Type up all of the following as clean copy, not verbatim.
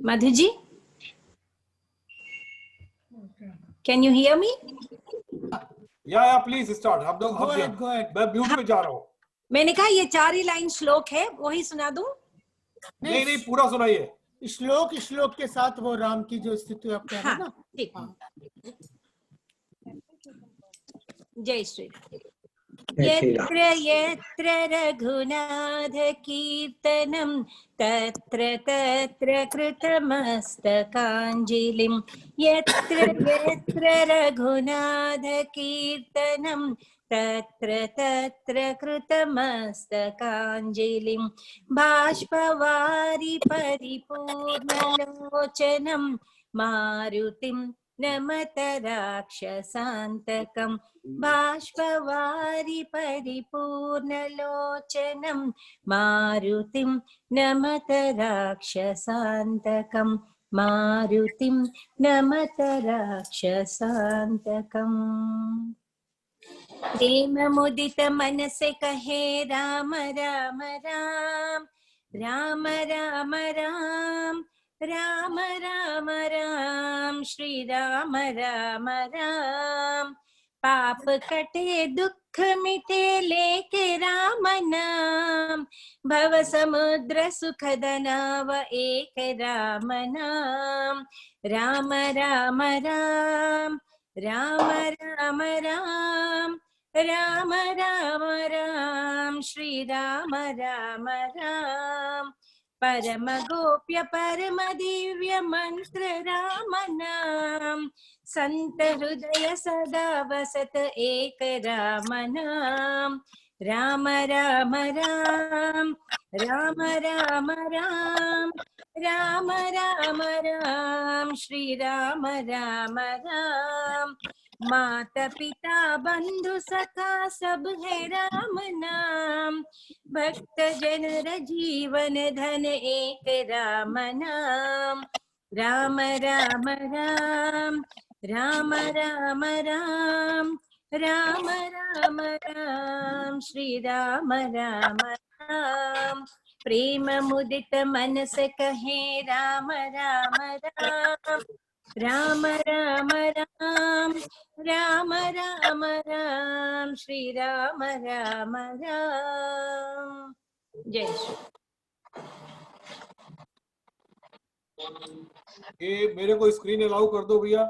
Madhu ji, can you hear me? या please start. हम लोग मैं म्यूट पे जा रहा हूँ। मैंने कहा ये 4 ही लाइन श्लोक है, वही सुना दूं? नहीं पूरा सुनाइए। श्लोक के साथ वो राम की जो स्थिति आप कह रहे हैं ना। ठीक। जय श्री यत्र यत्र रघुनाथ कीर्तनं तत्र तत्र कृतमस्तकाञ्जलिं यत्र यत्र रघुनाथ कीर्तनं तत्र तत्र कृतमस्तकाञ्जलिं बाष्पवारि परिपूर्णलोचनं मारुतिं नमत राक्षसान्तकं बाष्पवारि परिपूर्णलोचनं मारुतिं नमत राक्षसान्तकं मारुतिं नमत राक्षसान्तकम् प्रेममुदित मनसे कहे राम राम राम राम राम राम राम राम राम श्री राम राम राम पाप कटे दुख मिटे लेके राम नाम भव समुद्र सुखद नाव एक राम नाम राम राम राम राम राम राम राम राम राम श्री राम राम राम परम गोप्य परम दिव्य मंत्र राम नाम संत हृदय सदा वसत एक राम नाम राम राम राम राम राम राम राम राम राम श्री राम राम राम माता पिता बंधु सखा सब है राम नाम भक्त जनर जीवन धन एक राम नाम राम राम राम राम राम राम राम राम राम श्री राम राम राम प्रेम मुदित मनस कहे राम राम राम राम राम राम राम राम राम श्री राम राम राम जय श्री। ये मेरे को स्क्रीन अलाउ कर दो भैया।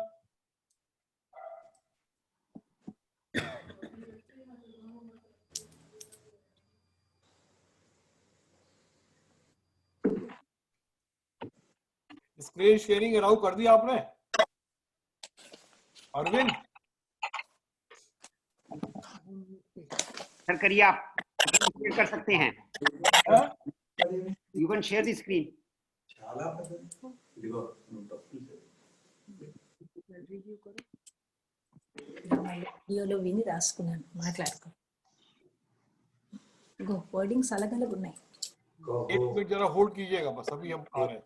स्क्रीन शेयरिंग अलाउ कर दिया आपने अरविंद? सर करिए, आप शेयर कर सकते हैं। You can share the screen. వీడియోలో విని రాసుకున్నాను, మాట్లాడుకో. గో వర్డింగ్స్ अलग-अलग ఉన్నాయి. एक मिनट जरा होल्ड कीजिएगा, बस अभी हम आ रहे हैं।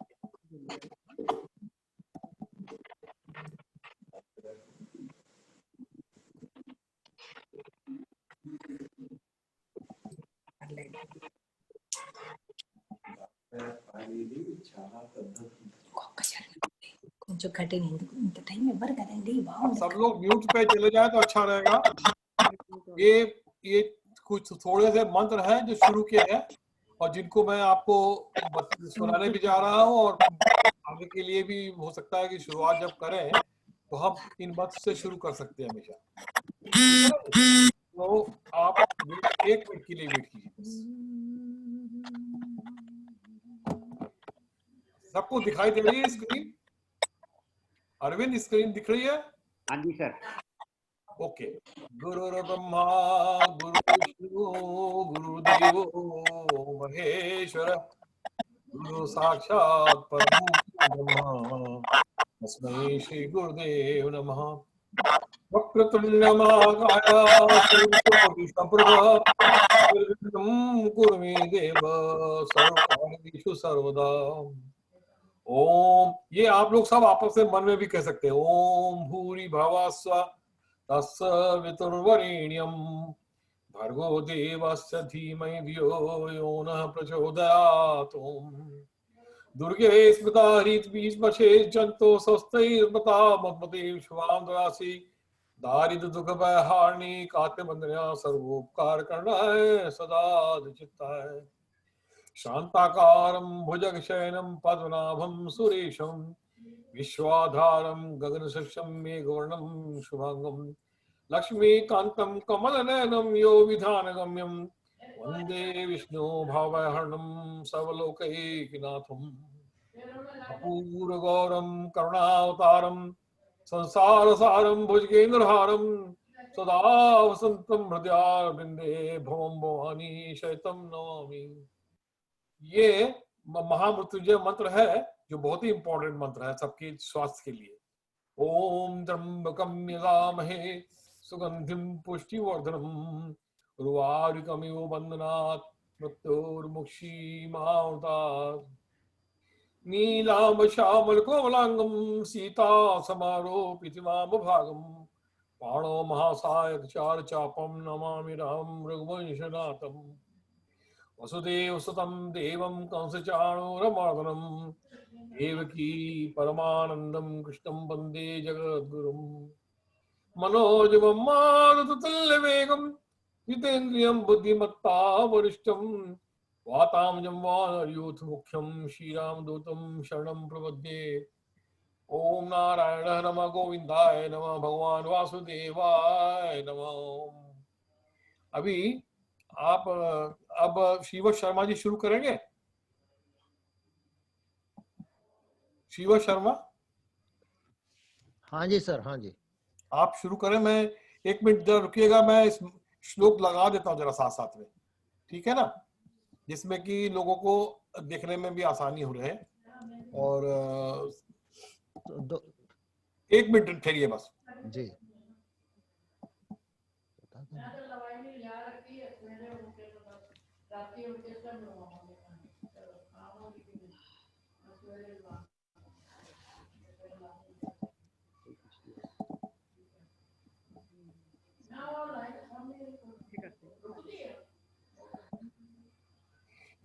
కొంచెం కఠిన ఎందుకు ఇంత టైం ఇవ్వరు కదండి. सब लोग म्यूट पे चले जाए तो अच्छा रहेगा। ये कुछ थोड़े से मंत्र हैं जो शुरू किए हैं और जिनको मैं आपको सुनाने भी जा रहा हूँ और आगे के लिए भी हो सकता है कि शुरुआत जब करें तो हम इन मंत्र से शुरू कर सकते हैं हमेशा। तो आप 1 मिनट के लिए वेट कीजिए। सबको दिखाई दे रही है स्क्रीन? अरविंद स्क्रीन दिख रही है? हाँ जी सर। ओके। गुरुर्ब्रह्मा गुरुर्विष्णु गुरुर्देवो महेश्वर गुरु साक्षात् परब्रह्म तस्मै श्री गुरुदेव नमः। वक्रतुण्ड महाकाय कुरु मे देव सर्वकार्येषु सर्वदा। ओम, ये आप लोग सब आपस में मन में भी कह सकते हैं। ओम भूरि भवस्व तस्य वितुर्वरेण्यं भर्गो देवस्य धीमहि धियो यो नः प्रचोदयात्। दुर्गे स्मृता हरिद्वीपशे जंतो स्वस्तैर्मता मद्मते शुभां ददासि दारिद्र दुख भयहारिणी कात्यायनी सर्वोपकार करणाय सदा चित्ताय शांताकारं भुजगशयनं पद्मनाभं सुरेशं विश्वाधारं गगनसदृशं मेघवर्णं शुभांगं लक्ष्मीकान्तं कमलनयनं यो विधानगम्यं वन्दे विष्णु भावहरणं सर्वलोकैकनाथम् अपूर्वगौरं करुणावतारं संसारसारं भुजगेन्द्रहारं सदा वसन्तं हृदयारविन्दे भवं भवानी शयतं नमामि। ये महामृत्युंजय मंत्र है जो बहुत ही इंपॉर्टेंट मंत्र है सबके स्वास्थ्य के लिए। ओम त्र्यंबकं यजामहे सुगंधिं पुष्टिवर्धनम् उर्वारुकमिव बन्धनात् मृत्योर्मुक्षीमामृतात्। नीलाभ श्यामल कोमलांगं सीता समारोपित भागं पाणो महासायक चार चापम नमामि राम रघुवंशनाथम्। वसुदेव सुतं देवं कंसचाणूरमर्दनं देवकी परमानंदं कृष्णं वन्दे जगद्गुरुम्। मनोजवं मारुततुल्यवेगं जितेन्द्रियं बुद्धिमत्ता वरिष्ठं वातामजं वानरयूथमुख्यं श्रीरामदूतं शरणं प्रपद्ये। ओम नारायण नमः गोविंदाय नमः भगवान वासुदेवाय नमः। अभी आप अब श्रीवत शर्मा जी शुरू करेंगे। श्रीवत शर्मा, हाँ जी सर, हाँ जी। आप शुरू करें, मैं 1 मिनट जरा रुकिएगा, मैं इस श्लोक लगा देता हूँ जरा साथ साथ में, ठीक है ना, जिसमें कि लोगों को देखने में भी आसानी हो रहे। और 1 मिनट ठहरिए बस जी।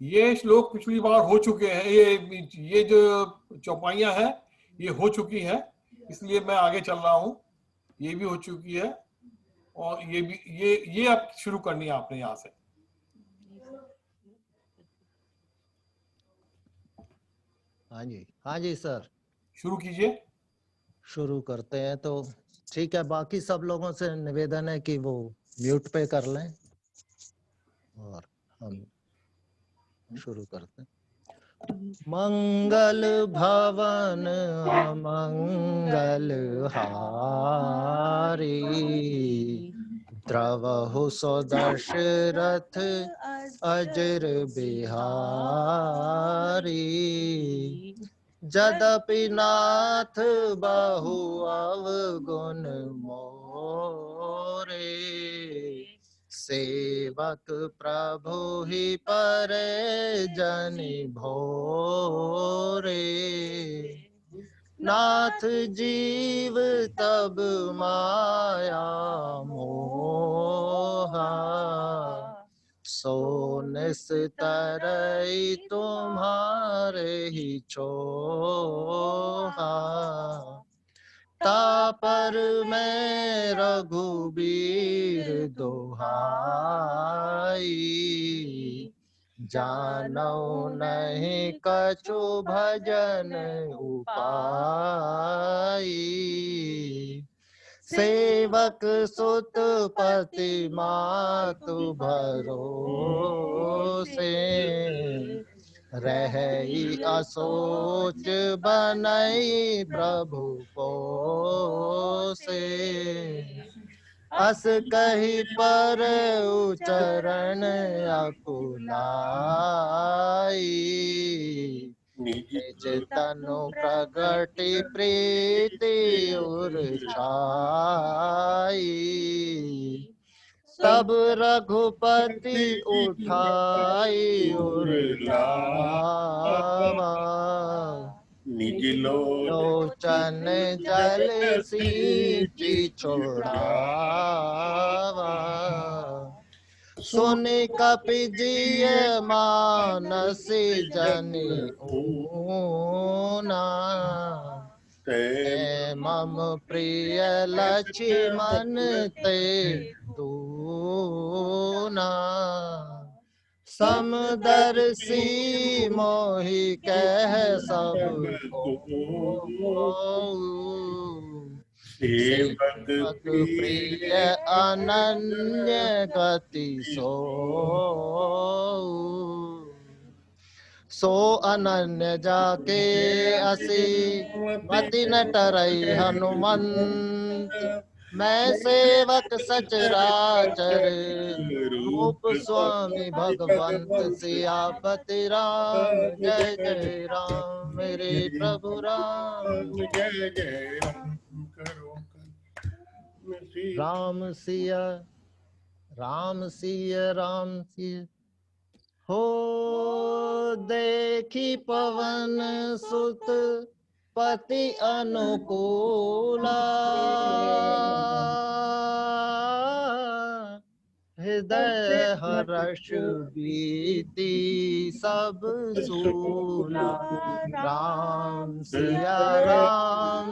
ये श्लोक पिछली बार हो चुके हैं, ये जो चौपाइयां हैं ये हो चुकी है, इसलिए मैं आगे चल रहा हूँ। ये भी हो चुकी है और ये भी, ये अब शुरू करनी है आपने यहाँ से। हाँ जी, हाँ जी सर, शुरू कीजिए। शुरू करते हैं। तो ठीक है, बाकी सब लोगों से निवेदन है कि वो म्यूट पे कर लें और हम शुरू करते हैं। मंगल भवन अमंगल हारी द्रवहु सुदशरथ अजर बिहारी जदपि नाथ बहु अवगुण मोरे सेवक प्रभु ही परे जनि भोरे नाथ जीव तब माया मोहा सो निस्तरई तुम्हारे ही छोहा तापर में रघुबीर दोहाई जानो नहीं कछु भजन उपाई सेवक सुत पति मातु भरोसे रही असोच बनई प्रभु पोसे अस कही पर उचरण अकुलाई निज तनु प्रगति प्रीति उर्छाई तब रघुपति उठाई उर लावा निज लोचन लोचन जल सींची छोड़ावा। सुन कपि जिय मानस जनि ऊना। ते मम प्रिय लक्ष्मण ते दूना। समदर्शी मोहि कह सब को। सेवक सेवक प्रिय अनन्य गति सो अनन्य जाके असी मति न टरई हनुमंत। मैं सेवक सचराचर रूप स्वामी भगवंत। सियापति राम जय जय राम मेरे प्रभु राम। जय जय राम करो राम सिया राम सिया राम सिया। हो देखी पवन सुत पति अनुकूला। हृदय हर्ष बीती सब सूला। राम सिया राम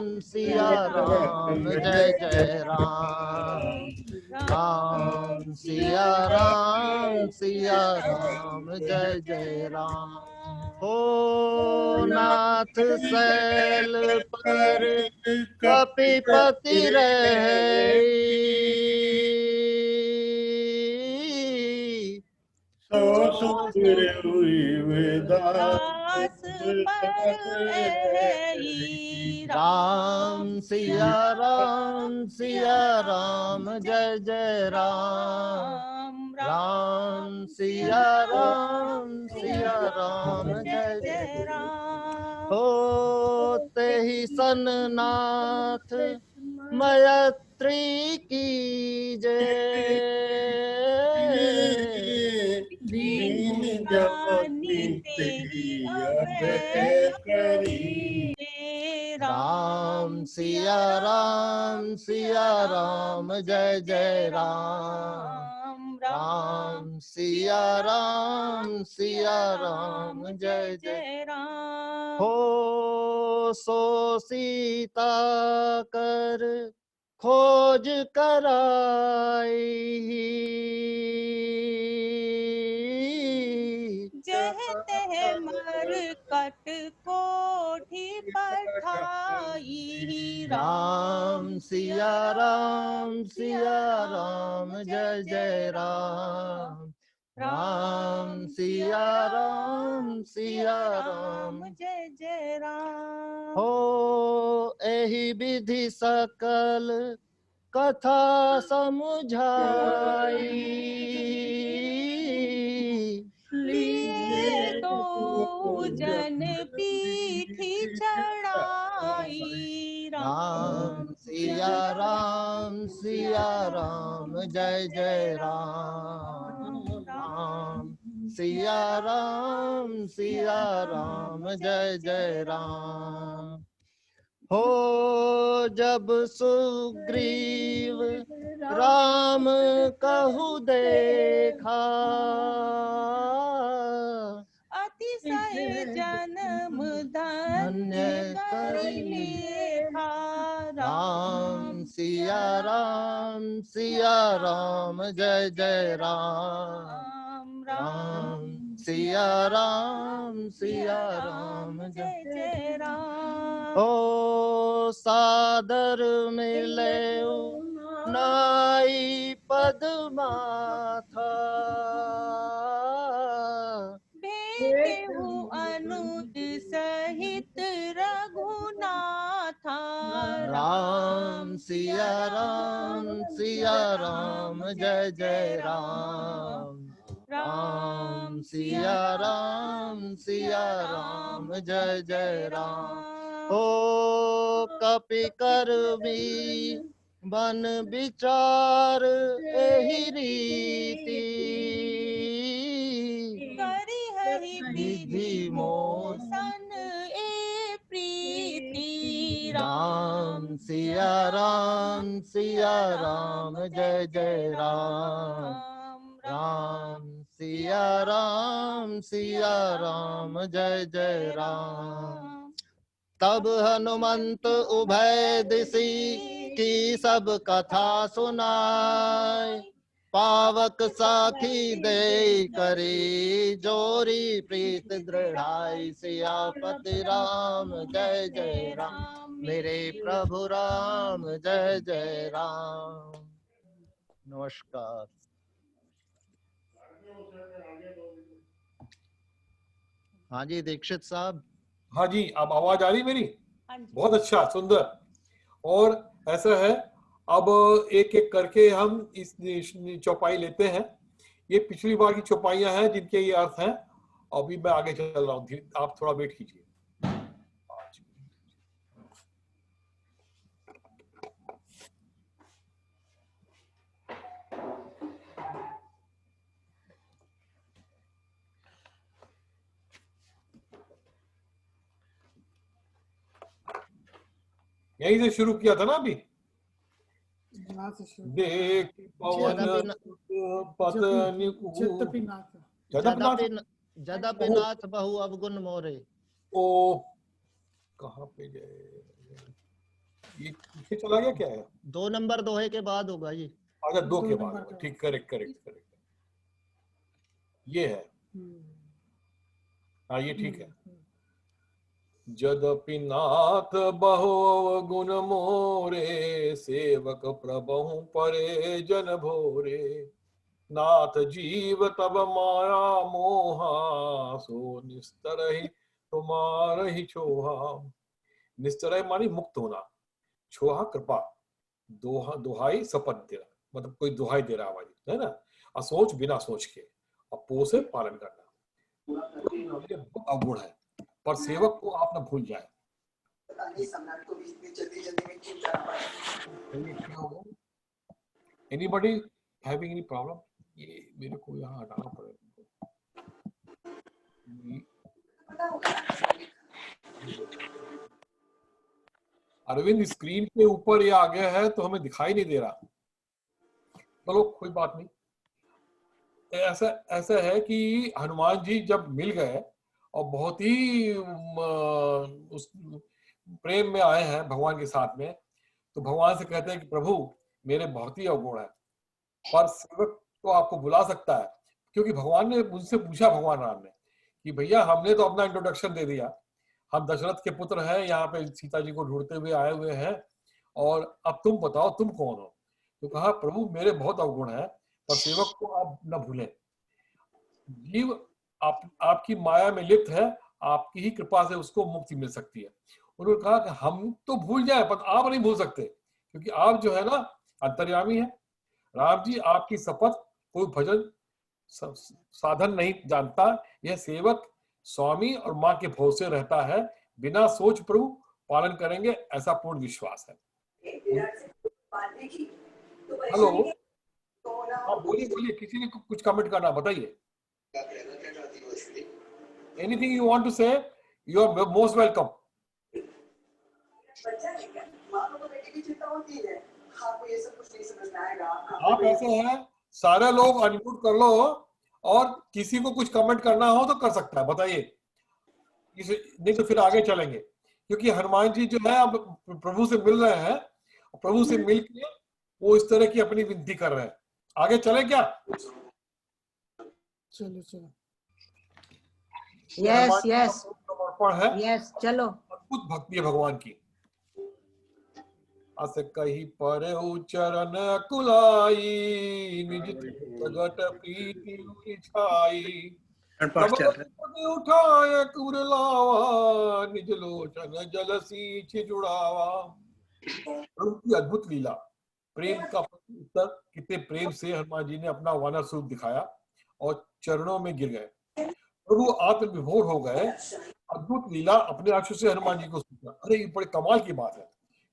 जय जय राम। राम सिया राम जय जय राम। हो नाथ शैल पर कपिपति रहे। सो सुर दास पर एई। राम सिया राम जय जय राम। राम सिया राम जय जय राम। हो तेहि सन्नाथ मयत्री की जय। दीन जाति तेरी अभय करी। राम सिया राम जय जय राम। राम सिया राम जय जय राम। हो सो सीता कर खोज कराई। जह तह मर कट कोठी पठाई। राम सिया राम जय जय राम। राम सिया राम जय जय राम। हो एहि विधि सकल कथा समुझाई। लिए तो जन पीठी चढ़ाई। राम सिया राम जय जय राम। राम सिया राम जय जय राम। हो जब सुग्रीव राम कहु देखा। अतिशय जन्म धन्य करि लेखा। राम सिया राम जय जय राम। राम सिया राम जय जय राम। ओ सादर मिले नाई पद माथा। भेंटेहु अनुज सहित रघुनाथा। राम सिया राम जय जय राम। राम सिया राम जय जय राम। ओ कपि करबी बन विचार एहि रीति। करि हहि विधि मोसन ए प्रीति। राम सिया राम जय जय राम राम सिया राम जय जय राम। तब हनुमंत उभय दिशि की सब कथा सुनाय, पावक साखी दे करी जोरी प्रीत दृढ़ाई। सियापति राम जय जय राम मेरे प्रभु राम जय जय राम। नमस्कार। हाँ जी दीक्षित साहब। हाँ जी, अब आवाज आ रही मेरी? हाँ जी। बहुत अच्छा, सुंदर। और ऐसा है, अब एक एक करके हम इस चौपाई लेते हैं। ये पिछली बार की चौपाइयां हैं जिनके ये अर्थ हैं। अभी मैं आगे चल रहा हूँ, आप थोड़ा वेट कीजिए। यहीं से शुरू किया था ना अभी। यहाँ से शुरू। देख पवन पतनि जदपि नाथ बहु अवगुण मोरे। ओ कहाँ पे गए? ये पीछे चला गया क्या है? 2 नंबर दोहे के बाद होगा ये। अच्छा, 2 के 2 बाद नंबर होगा। ठीक, करेक्ट। ये है, हाँ ये ठीक है। जदपि नाथ बहु गुण मोरे, सेवक प्रभु परे जन भोरे। नाथ जीव तब माया मोहा, सो निस्तरहि तुम्हारहि छोहा। निस्तरहि मानी मुक्त होना, छोहा कृपा, दुहाई शपथ देना, मतलब कोई दुहाई दे रहा है ना। असोच बिना सोच के, और पो से पालन करना। अवगुण है, पर सेवक को आप न भूल जाए। Anybody having any problem? ये मेरे को यहाँ हटाना पड़ेगा। अरविंद, स्क्रीन के ऊपर ये आ गया है तो हमें दिखाई नहीं दे रहा। चलो कोई बात नहीं। ऐसा है कि हनुमान जी जब मिल गए और बहुत ही उस प्रेम में आए हैं भगवान के साथ में, तो भगवान से कहते हैं कि प्रभु मेरे बहुत ही अवगुण है, पर सेवक तो आपको बुला सकता है। क्योंकि भगवान ने उनसे पूछा, भगवान राम ने, कि भैया हमने तो अपना इंट्रोडक्शन दे दिया, हम दशरथ के पुत्र हैं, यहाँ पे सीता जी को ढूंढते हुए आए हुए हैं, और अब तुम बताओ तुम कौन हो। तो कहा प्रभु मेरे बहुत अवगुण है, पर सेवक को आप न भूलें। जीव आपकी माया में लिप्त है, आपकी ही कृपा से उसको मुक्ति मिल सकती है। उन्होंने कहा कि हम तो भूल जाए, पर आप नहीं भूल सकते, क्योंकि आप जो है ना अंतर्यामी है। राम जी आपकी शपथ कोई भजन साधन नहीं जानता, यह सेवक स्वामी और माँ के भरोसे रहता है, बिना सोच प्रभु पालन करेंगे, ऐसा पूर्ण विश्वास है। हेलो, आप बोलिए, किसी ने कुछ कमेंट करना, बताइए। एनीथिंग यू वांट टू से, यू आर मोस्ट वेलकम। आप ऐसे हैं, सारे लोग अनम्यूट कर लो, और किसी को कुछ कमेंट करना हो तो कर सकता है, बताइए। नहीं तो फिर आगे चलेंगे, क्योंकि हनुमान जी जो है अब प्रभु से मिल रहे हैं, प्रभु से मिल के वो इस तरह की अपनी विनती कर रहे हैं। आगे चले क्या? चलो। यस समर्पण है, यस, चलो। अद्भुत भक्ति है भगवान की। अस कही पर चरण कुलाई, निज प्रगट प्रीति छाई। उठाए कुरलावा, निज लोचन जल सींच जुड़ावा। प्रभु की अद्भुत लीला, प्रेम का उत्तर, कितने प्रेम से हनुमान जी ने अपना वानर स्वरूप दिखाया और चरणों में गिर गए। प्रभु आत्मविभोर हो गए। अद्भुत लीला, अपने आंखों से हनुमान जी को सूझा। अरे ये बड़े कमाल की बात है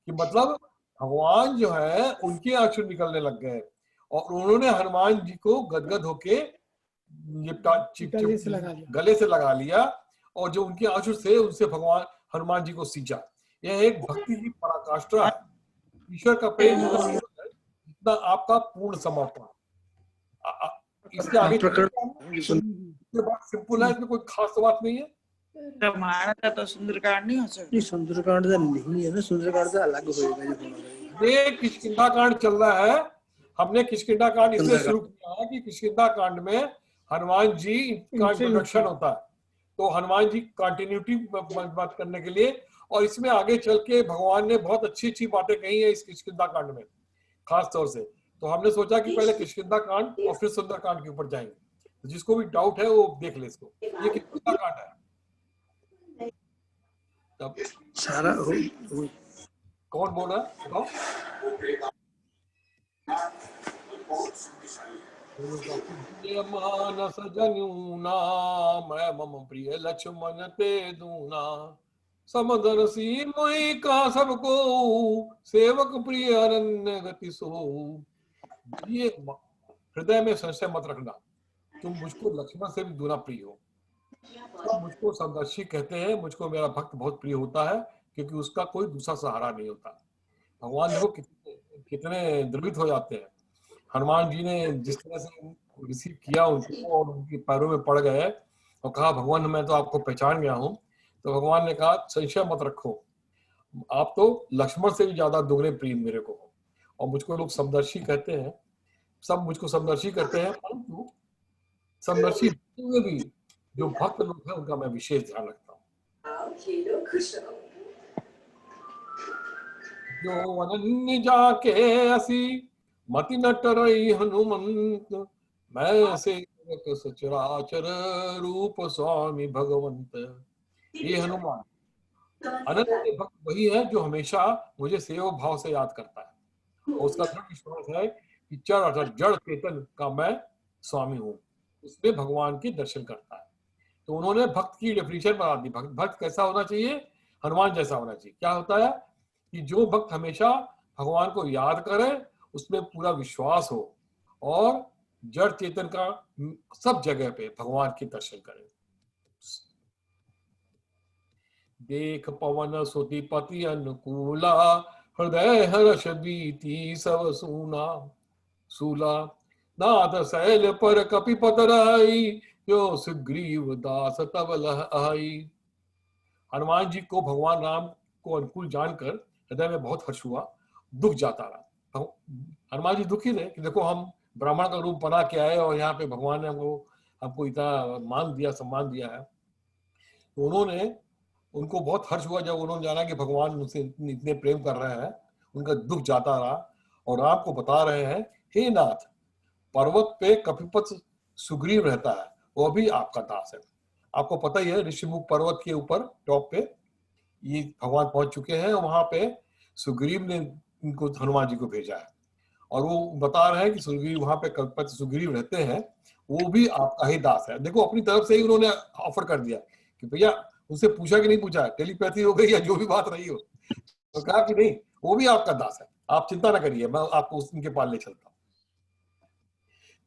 कि मतलब भगवान जो है उनके आंसू निकलने लग गए, और उन्होंने हनुमान जी को गदगद होके गले से लगा लिया, और जो उनके आंसू से उनसे भगवान हनुमान जी को सींचा। यह एक भक्ति की पराकाष्ठा है। ईश्वर का प्रेम उतना है जितना आपका पूर्ण समर्पण। इसके आगे सिंपल है, इसमें कोई खास बात नहीं है। रामायण का तो सुंदरकांड नहीं हो सकता। सुंदरकांड का नहीं है ना, सुंदरकांड से अलग होएगा जो होना। ये किष्किंधा कांड चल रहा है। हमने किष्किंधा कांड इसलिए शुरू किया है कि किष्किंधा कांड में हनुमान जी का इंट्रोडक्शन होता है, तो हनुमान जी कंटिन्यूटी बात करने के लिए, और इसमें आगे चल के भगवान ने बहुत अच्छी अच्छी बातें कही है इस किष्किंधा कांड में खास तौर से। तो हमने सोचा कि पहले किष्किंधा कांड और फिर सुंदर कांड के ऊपर जाएंगे। तो जिसको भी डाउट है वो देख ले इसको। ये किष्किंधा कांड है। तब सारा कौन बोल रहा है बताओ? मानस जनूना मैं मम प्रिय लक्ष्मण ते दूना समदन सी मोहि का सबको सेवक प्रिय अरण्य गति सो। ये हृदय में संशय मत रखना, तुम मुझको लक्ष्मण से भी दूना प्रिय हो। सब मुझको समदर्शी कहते हैं, मुझको मेरा भक्त बहुत प्रिय होता है क्योंकि उसका कोई दूसरा सहारा नहीं होता। भगवान देखो कितने द्रवित हो जाते हैं। हनुमान जी ने जिस तरह से रिसीव किया उनको और उनके पैरों में पड़ गए और कहा भगवान मैं तो आपको पहचान गया हूँ, तो भगवान ने कहा संशय मत रखो, आप तो लक्ष्मण से भी ज्यादा दुगने प्रिय मेरे को हो। और मुझको लोग समदर्शी कहते हैं, सब मुझको समदर्शी कहते हैं, परंतु समदर्शी हुए भी जो भक्त लोग हैं उनका मैं विशेष ध्यान रखता हूँ। जो अनन्य जाके असी मति न टरई हनुमंत मैं सेवक सचराचर रूप स्वामी भगवंत। ये हनुमान अनन्य भक्त वही है जो हमेशा मुझे सेवक भाव से याद करता है और उसका दृढ़ विश्वास है कि जड़ चेतन का मैं स्वामी हूँ, उसमें भगवान के दर्शन करता है। तो उन्होंने भक्त की डेफिनेशन बना दी। भक्त कैसा होना चाहिए? हनुमान जैसा होना चाहिए। क्या होता है कि जो भक्त हमेशा भगवान को याद करे, उसमें पूरा विश्वास हो और जड़ चेतन का सब जगह पे भगवान के दर्शन करे। देख पवन सुति पति अनुकूला हृदय हर्ष बीती सब सूना सूला नाथ शैल पर कपिपत राई यो सुग्रीव दास तब लह आई। हनुमान जी को भगवान राम को अनुकूल जानकर हृदय में बहुत हर्ष हुआ, दुख जाता रहा। हनुमान जी दुखी थे कि देखो हम ब्राह्मण का रूप बना के आए और यहाँ पे भगवान ने हमको इतना मान दिया, सम्मान दिया है। तो उनको बहुत हर्ष हुआ जब उन्होंने जाना कि भगवान उनसे इतने प्रेम कर रहे हैं। उनका दुख जाता रहा और राम को बता रहे हैं, हे नाथ, पर्वत पे कपिपत सुग्रीव रहता है, वो भी आपका दास है। आपको पता ही है ऋषिमुख पर्वत के ऊपर टॉप पे ये भगवान पहुंच चुके हैं और वहां पे सुग्रीव ने इनको हनुमान जी को भेजा है और वो बता रहे हैं कि सुग्रीव वहां पे कपिपत सुग्रीव रहते हैं, वो भी आपका ही दास है। देखो अपनी तरफ से ही उन्होंने ऑफर कर दिया कि भैया, उनसे पूछा कि नहीं पूछा, टेलीपैथी हो गई या जो भी बात रही हो, तो कहा कि नहीं वो भी आपका दास है, आप चिंता ना करिए, मैं आपको उनके पास ले चलता हूँ।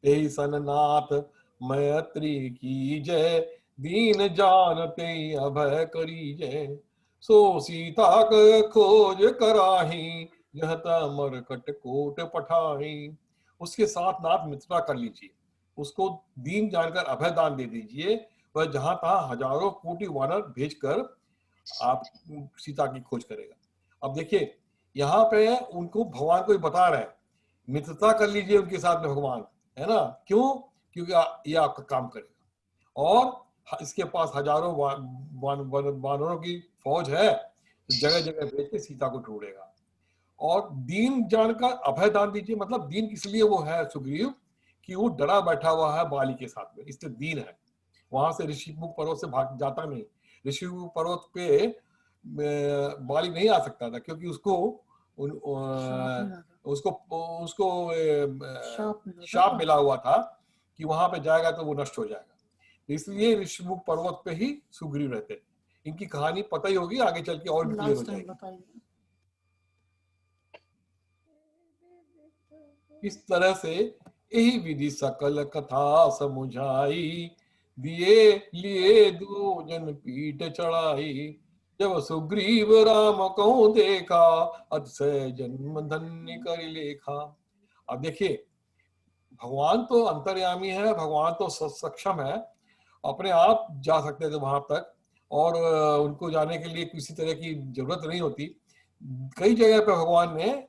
तेई सननाथ मैत्री की जय दीन जानते अभय करी जय सो सीता के खोज कराही यह मरकट कोट पठाही। उसके साथ नाथ मित्रता कर लीजिए, उसको दीन जानकर अभय दान दे दीजिए, वह जहां तहां हजारों कोटि वानर भेजकर आप सीता की खोज करेगा। अब देखिए यहाँ पे उनको भगवान को ही बता रहे हैं, मित्रता कर लीजिए उनके साथ में भगवान, है ना। क्यों? क्योंकि ये आपका काम करेगा और इसके पास हजारों वानरों की फौज है, जगह जगह भेज के सीता को ढूंढेगा। और दीन जानकर अभय दान दीजिए, मतलब दीन किस लिए वो है सुग्रीव कि वो डरा बैठा हुआ है बाली के साथ में, इसलिए दीन है। वहां से ऋषिमुख पर्वत से भाग जाता नहीं, ऋषिमुख पर्वत पे बाली नहीं आ सकता था क्योंकि उसको शाप मिला हुआ था कि वहां पे जाएगा तो वो नष्ट हो जाएगा। इसलिए ऋषिमुख पर्वत पे ही सुग्रीव रहते। इनकी कहानी पता ही होगी, आगे चल के और भी क्लियर हो जाएगी। इस तरह से यही विधि सकल कथा समुझाई दिए लिए दो जन पीठ चढ़ाई जब सुग्रीव राम को देखा, अतिशय जन्म धन्य कर लेखा। अब देखिए, भगवान तो अंतर्यामी है, भगवान तो सक्षम है, अपने आप जा सकते थे वहां तक, और उनको जाने के लिए किसी तरह की जरूरत नहीं होती। कई जगह पे भगवान ने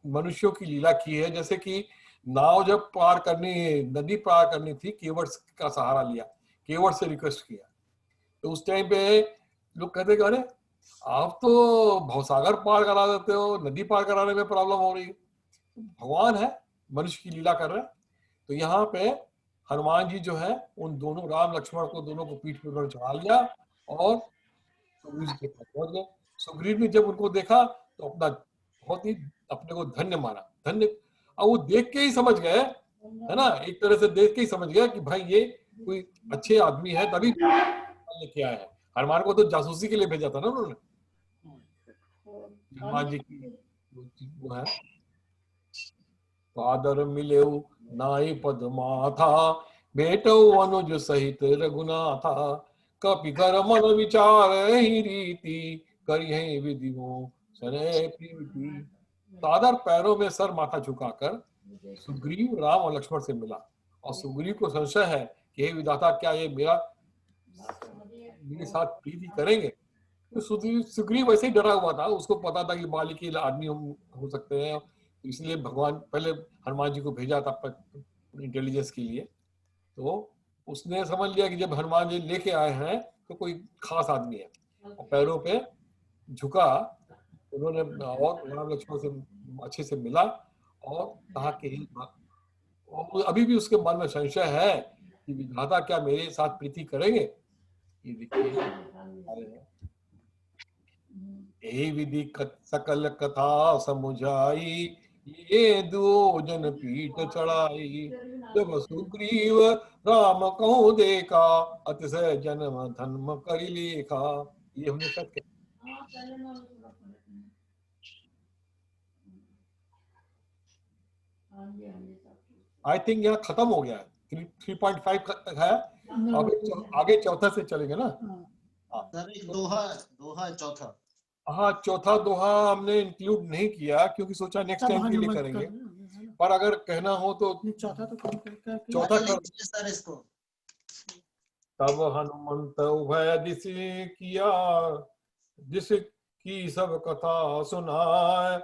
मनुष्यों की लीला की है, जैसे कि नाव जब पार करनी, नदी पार करनी थी, केवट का सहारा लिया, केवट से रिक्वेस्ट किया, तो उस टाइम पे लोग कहते कि अरे आप तो भवसागर पार करा देते हो, नदी पार कराने में प्रॉब्लम हो रही है। भगवान है, मनुष्य की लीला कर रहे हैं। तो यहाँ पे हनुमान जी जो है, उन दोनों राम लक्ष्मण को दोनों को पीठ पे उन्होंने चढ़ा लिया और सुग्रीव के पास पहुंच गए। सुग्रीव ने जब उनको देखा तो अपना बहुत ही अपने को धन्य माना, धन्य। अब वो देख के ही समझ गए, है ना, एक तरह से देख के ही समझ गया कि भाई ये कोई अच्छे आदमी है, तभी लेके आए हैं। हनुमान को तो जासूसी के लिए भेजा था ना उन्होंने। हनुमान जी की वो है, फादर मिले नाई पद्माथा, बेटो अनुज सहित रघुनाथा, कपि कर मन विचार ही रीति, करिहे विधियों सने प्रीति। सादर पैरों में सर माथा झुकाकर सुग्रीव राम और लक्ष्मण से मिला, और सुग्रीव को संशय है कि हे विधाता, क्या ये मेरे साथ प्रीति करेंगे। तो सुग्रीव वैसे ही डरा हुआ था, उसको पता था कि बाली के आदमी हो सकते हैं, इसलिए भगवान पहले हनुमान जी को भेजा था इंटेलिजेंस के लिए। तो उसने समझ लिया कि जब हनुमान जी लेके आए हैं तो कोई खास आदमी है, और पैरों पे झुका, उन्होंने और राम लक्ष्मण से अच्छे से मिला और कहा कि और अभी भी उसके मन में संशय है कि विधाता क्या मेरे साथ प्रीति करेंगे। ये देखिए, हे विधि सकल कथा समुझाई, ये दो जन पीठ चढ़ाई, जब सुग्रीव राम को देखा, अतिशय जन्म धन्म करि लेखा। ये हमने शायद आई थिंक यहाँ खत्म हो गया है, 3.5 है, आगे चौथा से चलेंगे ना। दोहा चौथा, हाँ चौथा दोहा हमने इंक्लूड नहीं किया क्योंकि सोचा नेक्स्ट टाइम के लिए करेंगे, पर अगर कहना हो तो चौथा तो चौथा कर सर इसको। तब हनुमंत उभय दिश किया, जिस की सब कथा सुनाए,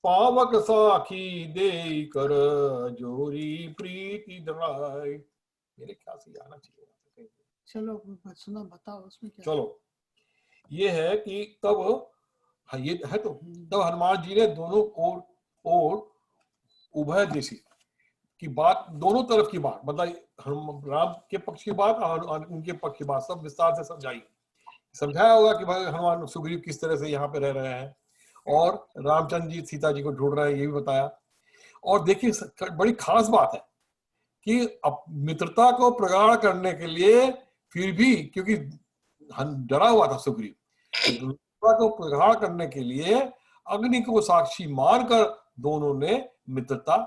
पावक साखी दे कर जोरी प्रीति धराए। मेरे ख्याल से आना चाहिए। चलो सुना, बताओ उसमें क्या। चलो, ये है कि तब, हाँ ये है, तो तब हनुमान जी ने दोनों ओर उभय दिशि की बात, दोनों तरफ की बात, मतलब राम के पक्ष की बात और उनके पक्ष की बात सब विस्तार से समझाया होगा कि भाई हनुमान सुग्रीव किस तरह से यहाँ पे रह रहे हैं और रामचंद्र जी सीता जी को ढूंढ रहे हैं, ये भी बताया। और देखिए बड़ी खास बात है कि अब मित्रता को प्रगाढ़ करने के लिए फिर भी, क्योंकि डरा हुआ था सुग्रीव, मित्रता को प्रगाढ़ करने के लिए अग्नि को साक्षी मानकर दोनों ने मित्रता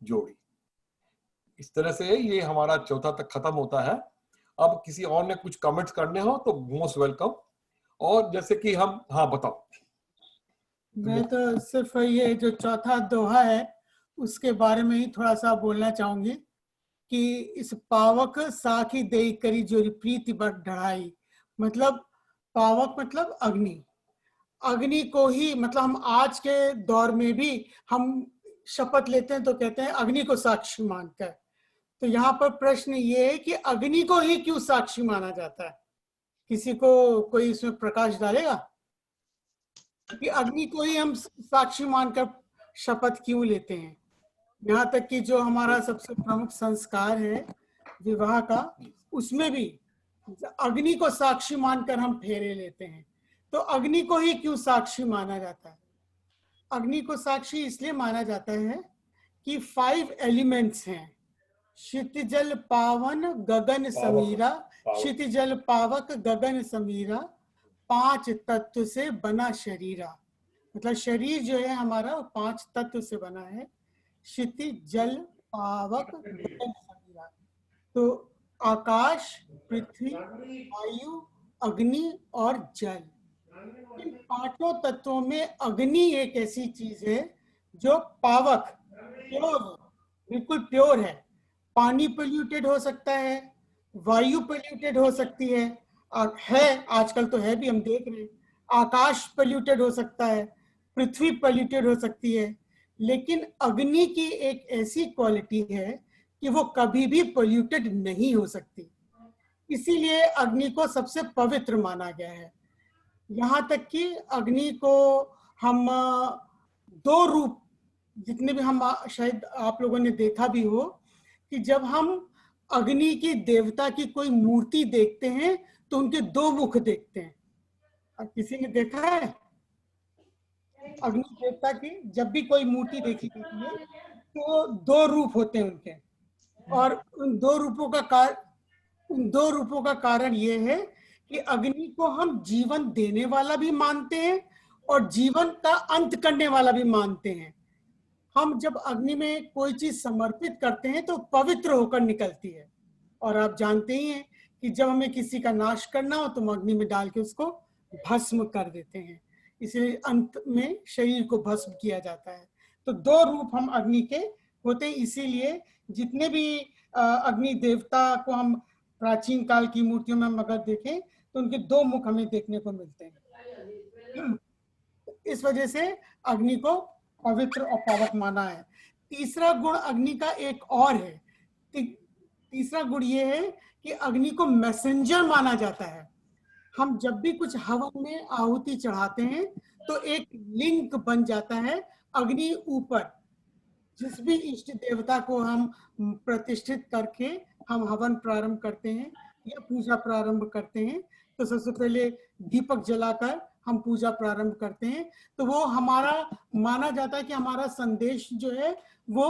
जोड़ी। इस तरह से ये हमारा चौथा तक खत्म होता है। अब किसी और ने कुछ कमेंट्स करने हो तो मोस्ट वेलकम। और जैसे कि हम, हाँ बताओ। मैं तो सिर्फ ये जो चौथा दोहा है उसके बारे में ही थोड़ा सा बोलना चाहूंगी कि इस पावक साखी दे करी जोरी प्रीति बढ़ ढाई, मतलब पावक मतलब अग्नि, अग्नि को ही, मतलब हम आज के दौर में भी हम शपथ लेते हैं तो कहते हैं अग्नि को साक्षी मानकर। तो यहाँ पर प्रश्न ये है कि अग्नि को ही क्यों साक्षी माना जाता है? किसी को कोई इसमें प्रकाश डालेगा कि अग्नि को ही हम साक्षी मानकर शपथ क्यों लेते हैं? यहाँ तक कि जो हमारा सबसे प्रमुख संस्कार है विवाह का, उसमें भी अग्नि को साक्षी मानकर हम फेरे लेते हैं। तो अग्नि को ही क्यों साक्षी माना जाता है? अग्नि को साक्षी इसलिए माना जाता है कि 5 एलिमेंट्स हैं, क्षितिजल पावन गगन समीरा, क्षितिजल पावक गगन समीरा, 5 तत्व से बना शरीरा। मतलब शरीर जो है हमारा 5 तत्व से बना है, क्षितिज जल पावक गगन समीरा। तो आकाश, पृथ्वी, वायु, अग्नि और जल, इन पांचों तत्वों में अग्नि एक ऐसी चीज है जो पावक, प्योर, बिल्कुल प्योर है। पानी पोल्यूटेड हो सकता है, वायु पोल्यूटेड हो सकती है, और है आजकल तो है भी, हम देख रहे हैं। आकाश पोल्यूटेड हो सकता है, पृथ्वी पोल्यूटेड हो सकती है, लेकिन अग्नि की एक ऐसी क्वालिटी है कि वो कभी भी पोल्यूटेड नहीं हो सकती। इसीलिए अग्नि को सबसे पवित्र माना गया है। यहाँ तक कि अग्नि को हम दो रूप, जितने भी हम शायद आप लोगों ने देखा भी हो, कि जब हम अग्नि की देवता की कोई मूर्ति देखते हैं तो उनके दो मुख देखते हैं। अब किसी ने देखा है अग्नि देवता की जब भी कोई मूर्ति देखी जाती है तो दो रूप होते हैं उनके, और उन दो रूपों का कारण ये है कि अग्नि को हम जीवन देने वाला भी मानते हैं और जीवन का अंत करने वाला भी मानते हैं। हम जब अग्नि में कोई चीज समर्पित करते हैं तो पवित्र होकर निकलती है, और आप जानते ही हैं कि जब हमें किसी का नाश करना हो तो हम अग्नि में डाल के उसको भस्म कर देते हैं, इसलिए अंत में शरीर को भस्म किया जाता है। तो दो रूप हम अग्नि के होते हैं, इसीलिए जितने भी अग्नि देवता को हम प्राचीन काल की मूर्तियों में हम अगर देखें तो उनके दो मुख हमें देखने को मिलते हैं। इस वजह से अग्नि को पवित्र और पावक माना है। तीसरा गुण अग्नि का एक और है। तीसरा गुण ये है कि अग्नि को मैसेंजर माना जाता है। हम जब भी कुछ हवन में आहुति चढ़ाते हैं तो एक लिंक बन जाता है अग्नि ऊपर। जिस भी इष्ट देवता को हम प्रतिष्ठित करके हम हवन प्रारंभ करते हैं या पूजा प्रारंभ करते हैं तो सबसे पहले दीपक जलाकर हम पूजा प्रारंभ करते हैं, तो वो हमारा माना जाता है कि हमारा संदेश जो है वो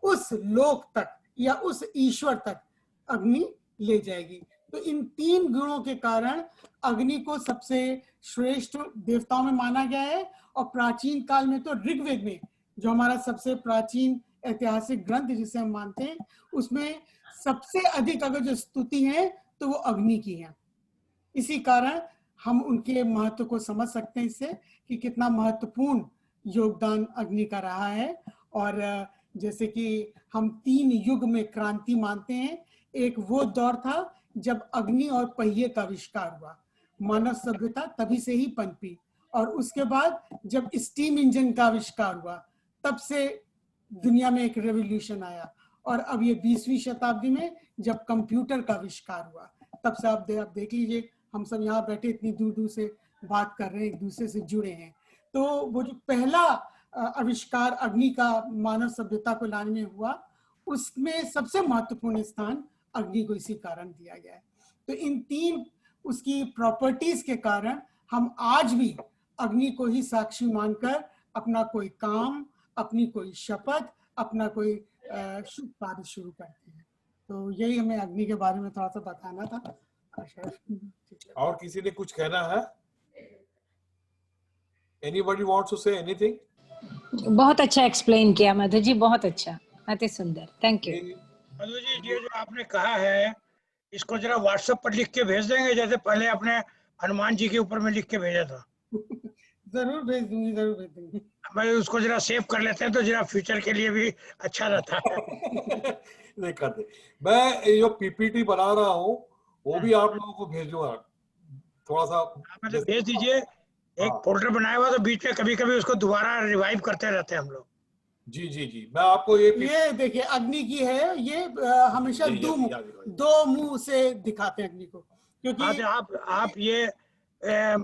उस लोक तक या उस ईश्वर तक अग्नि ले जाएगी। तो इन तीन गुणों के कारण अग्नि को सबसे श्रेष्ठ देवताओं में माना गया है। और प्राचीन काल में तो ऋग्वेद में, जो हमारा सबसे प्राचीन ऐतिहासिक ग्रंथ जिसे हम मानते हैं, उसमें सबसे अधिक अगर जो स्तुति है तो वो अग्नि की है। इसी कारण हम उनके महत्व को समझ सकते हैं इससे कि कितना महत्वपूर्ण योगदान अग्नि का रहा है। और जैसे कि हम 3 युग में क्रांति मानते हैं। एक वो दौर था जब अग्नि और पहिए का आविष्कार हुआ, मानव सभ्यता तभी से ही पनपी। और उसके बाद जब स्टीम इंजन का आविष्कार हुआ तब से दुनिया में एक रेवोल्यूशन आया। और अब ये 20वीं शताब्दी में जब कंप्यूटर का आविष्कार हुआ तब से आप देख लीजिए, हम सब यहाँ बैठे इतनी दूर दूर से बात कर रहे हैं, एक दूसरे से जुड़े हैं। तो वो जो पहला आविष्कार अग्नि का मानव सभ्यता को लाने में हुआ, उसमें सबसे महत्वपूर्ण स्थान अग्नि को इसी कारण दिया गया है। तो इन 3 उसकी प्रॉपर्टीज के कारण हम आज भी अग्नि को ही साक्षी मानकर अपना कोई काम, अपनी कोई शपथ, अपना कोई शुभ कार्य शुरू करते हैं। तो यही हमें अग्नि के बारे में थोड़ा सा बताना था। और किसी ने कुछ कहना है? Anybody wants to say anything? बहुत अच्छा एक्सप्लेन किया मधु जी, बहुत अच्छा, अति सुंदर, थैंक यू। मधु जी, ये जो आपने कहा है इसको जरा व्हाट्सएप पर लिख के भेज देंगे, जैसे पहले अपने हनुमान जी के ऊपर में लिख के भेजा था। जरूर भेज दूंगी, जरूर भेज दूंगी। मैं उसको जरा सेव कर लेते हैं तो जरा फ्यूचर के लिए भी अच्छा रहता है। नहीं कर दे। मैं जो पीपीटी बना रहा हूँ वो भी आप लोगों को भेजूंगा, थोड़ा सा मतलब भेज दीजिए। एक फोल्डर बनाया हुआ तो बीच में कभी कभी उसको दोबारा रिवाइव करते रहते हैं हम लोग। जी जी जी, मैं आपको ये देखिए अग्नि की है, ये हमेशा दो मुंह से दिखाते हैं अग्नि को, क्योंकि आप ये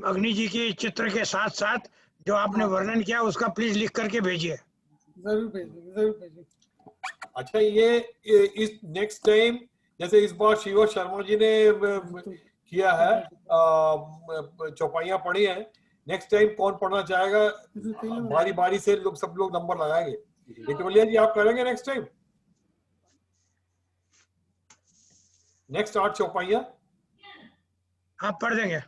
अग्नि जी की चित्र के साथ साथ जो आपने वर्णन किया उसका प्लीज लिख करके भेजिए। जरूर भेजिए, जरूर भेजिए। अच्छा, ये इस नेक्स्ट टाइम जैसे इस बार शिव शर्मा जी ने किया है, चौपाइयाँ पढ़ी हैं, नेक्स्ट टाइम कौन पढ़ना चाहेगा? बारी बारी से सब लोग नंबर लगाएंगे। लिटवलिया जी आप करेंगे नेक्स्ट टाइम? नेक्स्ट 8 चौपाइयाँ आप पढ़ देंगे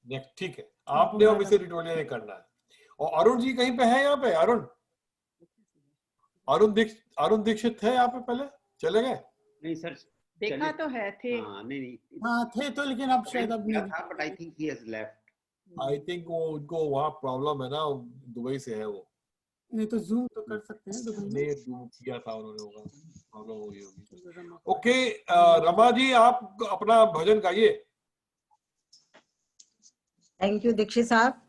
नेक्स्ट, ठीक है। आपने और मिसेस लिटवलिया ने करना है। और अरुण जी कहीं पे है यहाँ पे? अरुण दीक्षित है यहाँ पे? पहले चले गए? नहीं सर, देखा तो है, थे। हाँ, नहीं हाँ थे तो, लेकिन अब शायद अब नहीं। But I think he has left. I think वो उनको वहाँ प्रॉब्लम है ना, दुबई से है वो। नहीं तो जूम तो कर सकते हैं दुबई में। नहीं जूम किया था उन्होंने, होगा प्रॉब्लम हो गई होगी। ओके रमा जी आप अपना भजन गाइए। थैंक यू दीक्षित साहब।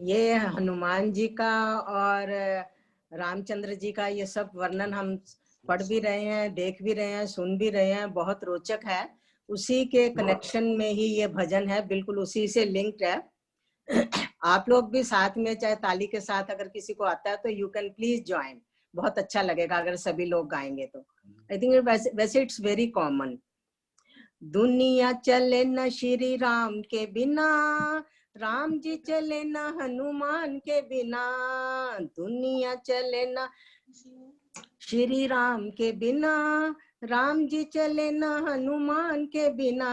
ये हनुमान जी का और रामचंद्र जी का ये सब वर्णन हम पढ़ भी रहे हैं, देख भी रहे हैं, सुन भी रहे हैं, बहुत रोचक है। उसी के कनेक्शन में ही ये भजन है, बिल्कुल उसी से लिंक्ड है। आप लोग भी साथ में, चाहे ताली के साथ अगर किसी को आता है तो यू कैन प्लीज ज्वाइन, बहुत अच्छा लगेगा अगर सभी लोग गाएंगे तो। आई थिंक वैसे इट्स वेरी कॉमन। दुनिया चले न श्री राम के बिना, राम जी चले न हनुमान के बिना। दुनिया चले न श्री राम के बिना, राम जी चले न हनुमान के बिना।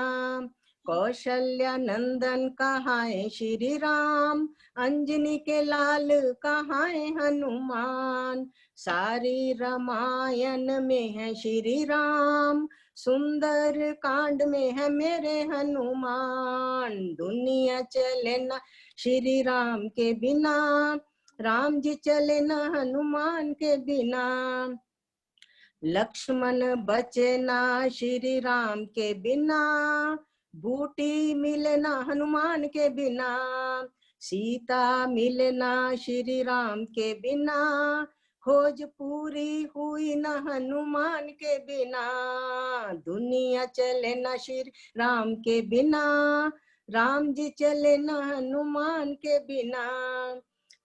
कौशल्या नंदन कहाए श्री राम, अंजनी के लाल कहाए हनुमान। सारी रामायण में है श्री राम, सुंदर कांड में है मेरे हनुमान। दुनिया चले न श्री राम के बिना, राम जी चले न हनुमान के बिना। लक्ष्मण बचे ना श्री राम के बिना, बूटी मिले ना हनुमान के बिना। सीता मिले ना श्री राम के बिना, खोज पूरी हुई न हनुमान के बिना। दुनिया चले न श्री राम के बिना, राम जी चले न हनुमान के बिना।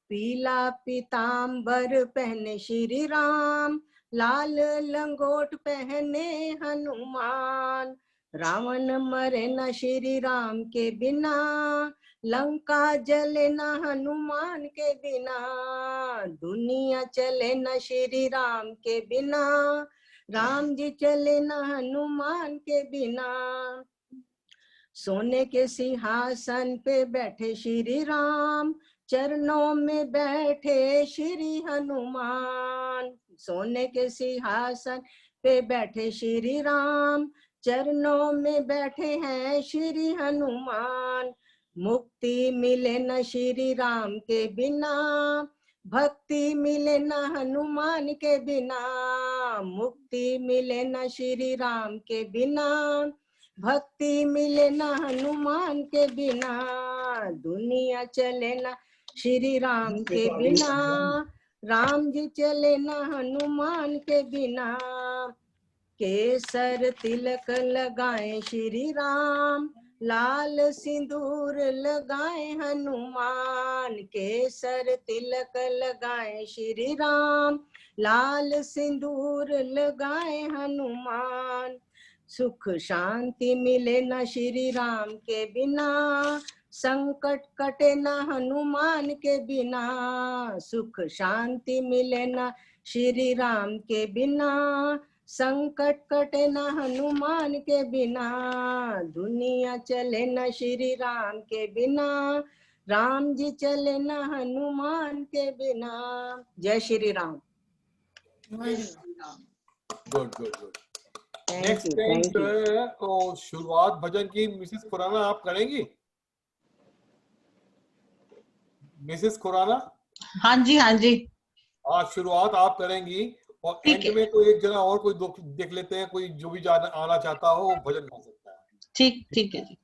पीला पीताम्बर पहने श्री राम, लाल लंगोट पहने हनुमान। रावण मरे न श्री राम के बिना, लंका जले न हनुमान के बिना। दुनिया चले न श्री राम के बिना, राम जी चले न हनुमान के बिना। सोने के सिंहासन पे बैठे श्री राम, चरणों में बैठे श्री हनुमान। सोने के सिंहासन पे बैठे श्री राम, चरणों में बैठे हैं श्री हनुमान। मुक्ति मिले न श्री राम के बिना, भक्ति मिले न हनुमान के बिना। मुक्ति मिले न श्री राम के बिना, भक्ति मिले न हनुमान के बिना। दुनिया चले न श्री राम के बिना, राम जी चले न हनुमान के बिना। केसर तिलक लगाए श्री राम, लाल सिंदूर लगाए हनुमान। केसर तिलक लगाए श्री राम, लाल सिंदूर लगाए हनुमान। सुख शांति मिले न श्री राम के बिना, संकट कटे न हनुमान के बिना। सुख शांति मिले न श्री राम के बिना, संकट कटे न हनुमान के बिना। दुनिया चले न श्री राम के बिना, राम जी चले न हनुमान के बिना। जय Shri Ram. Good good good. Next time जो है तो शुरुआत भजन की मिसेस खुराना आप करेंगी? मिसेस खुराना? हाँ जी हाँ जी। आज शुरुआत आप करेंगी और एंड में कोई एक जना और कोई देख लेते हैं, कोई जो भी आना चाहता हो वो भजन गा सकता है। ठीक ठीक है जी।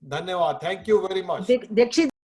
धन्यवाद, thank you very much. Dixit